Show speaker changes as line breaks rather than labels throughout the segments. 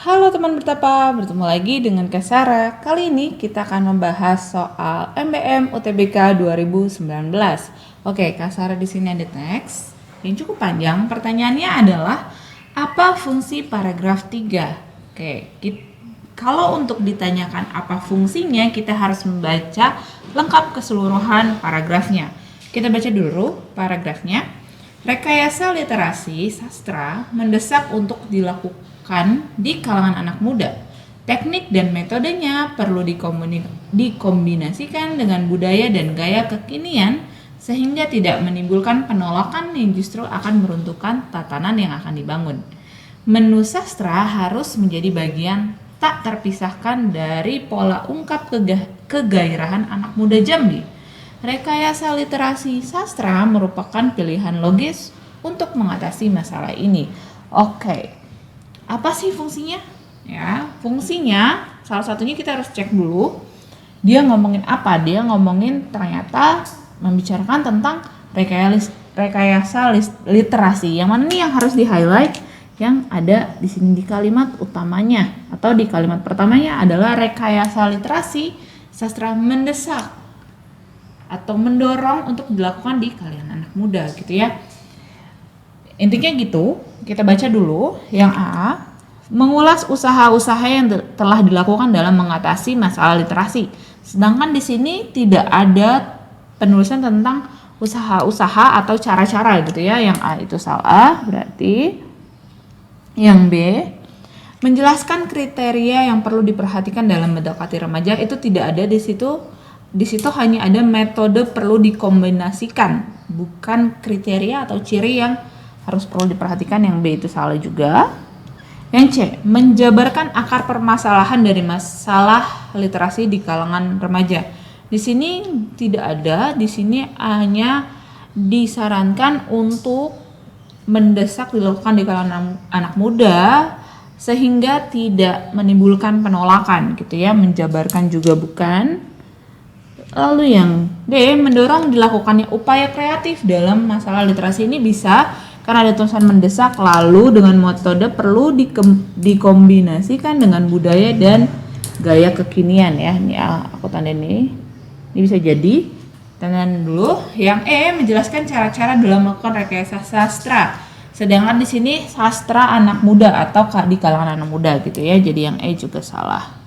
Halo teman bertapa, bertemu lagi dengan Kak Sarah. Kali ini kita akan membahas soal MBM UTBK 2019. Oke, Kak Sarah di sini ada teks yang cukup panjang. Pertanyaannya adalah apa fungsi paragraf 3? Kalau untuk ditanyakan apa fungsinya, kita harus membaca lengkap keseluruhan paragrafnya. Kita baca dulu paragrafnya. Rekayasa literasi sastra mendesak untuk dilakukan di kalangan anak muda. Teknik dan metodenya perlu dikombinasikan dengan budaya dan gaya kekinian sehingga tidak menimbulkan penolakan yang justru akan meruntuhkan tatanan yang akan dibangun. Menu sastra harus menjadi bagian tak terpisahkan dari pola ungkap kegairahan anak muda Jambi. Rekayasa literasi sastra merupakan pilihan logis untuk mengatasi masalah ini. Oke, apa sih fungsinya? Ya, fungsinya salah satunya kita harus cek dulu. Dia ngomongin apa? Dia ngomongin ternyata membicarakan tentang rekayasa literasi. Yang mana nih yang harus di-highlight? Yang ada di sini di kalimat utamanya atau di kalimat pertamanya adalah rekayasa literasi sastra mendesak atau mendorong untuk dilakukan di kalangan anak muda gitu ya. Intinya gitu, kita baca dulu. Yang A, mengulas usaha-usaha yang telah dilakukan dalam mengatasi masalah literasi. Sedangkan di sini tidak ada penulisan tentang usaha-usaha atau cara-cara gitu ya. Yang A itu salah, berarti yang B, menjelaskan kriteria yang perlu diperhatikan dalam mendekati remaja itu tidak ada di situ. Di situ hanya ada metode perlu dikombinasikan, bukan kriteria atau ciri yang harus perlu diperhatikan. Yang B itu salah juga. Yang C, menjabarkan akar permasalahan dari masalah literasi di kalangan remaja. Di sini tidak ada, di sini hanya disarankan untuk mendesak dilakukan di kalangan anak muda sehingga tidak menimbulkan penolakan gitu ya. Menjabarkan juga bukan. Lalu yang D, mendorong dilakukannya upaya kreatif dalam masalah literasi. Ini bisa karena ada tulisan mendesak, lalu dengan metode perlu dikombinasikan dengan budaya dan gaya kekinian ya. Ini aku tanda ini bisa jadi. Tandain dulu. Yang E, menjelaskan cara-cara dalam melakukan rekayasa sastra. Sedangkan di sini sastra anak muda atau di kalangan anak muda gitu ya. Jadi yang E juga salah.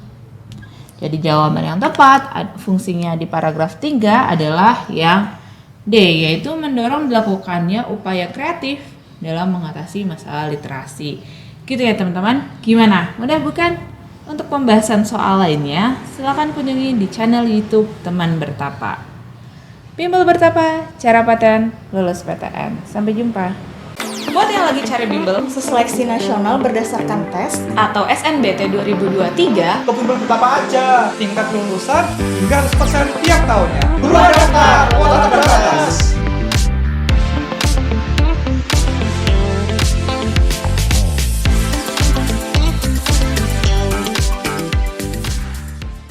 Jadi jawaban yang tepat fungsinya di paragraf 3 adalah yang D, yaitu mendorong dilakukannya upaya kreatif dalam mengatasi masalah literasi. Gitu ya teman-teman. Gimana? Mudah bukan? Untuk pembahasan soal lainnya, silakan kunjungi di channel YouTube Teman Bertapa. Bimbel Bertapa, cara paten, lulus PTN. Sampai jumpa.
Buat yang lagi cari bimbel seleksi nasional berdasarkan tes atau SNBT 2023,
ke Bimbel Bertapa aja. Tingkat kelulusan hingga 100% tiap tahunnya. Daftar, kuota terbatas.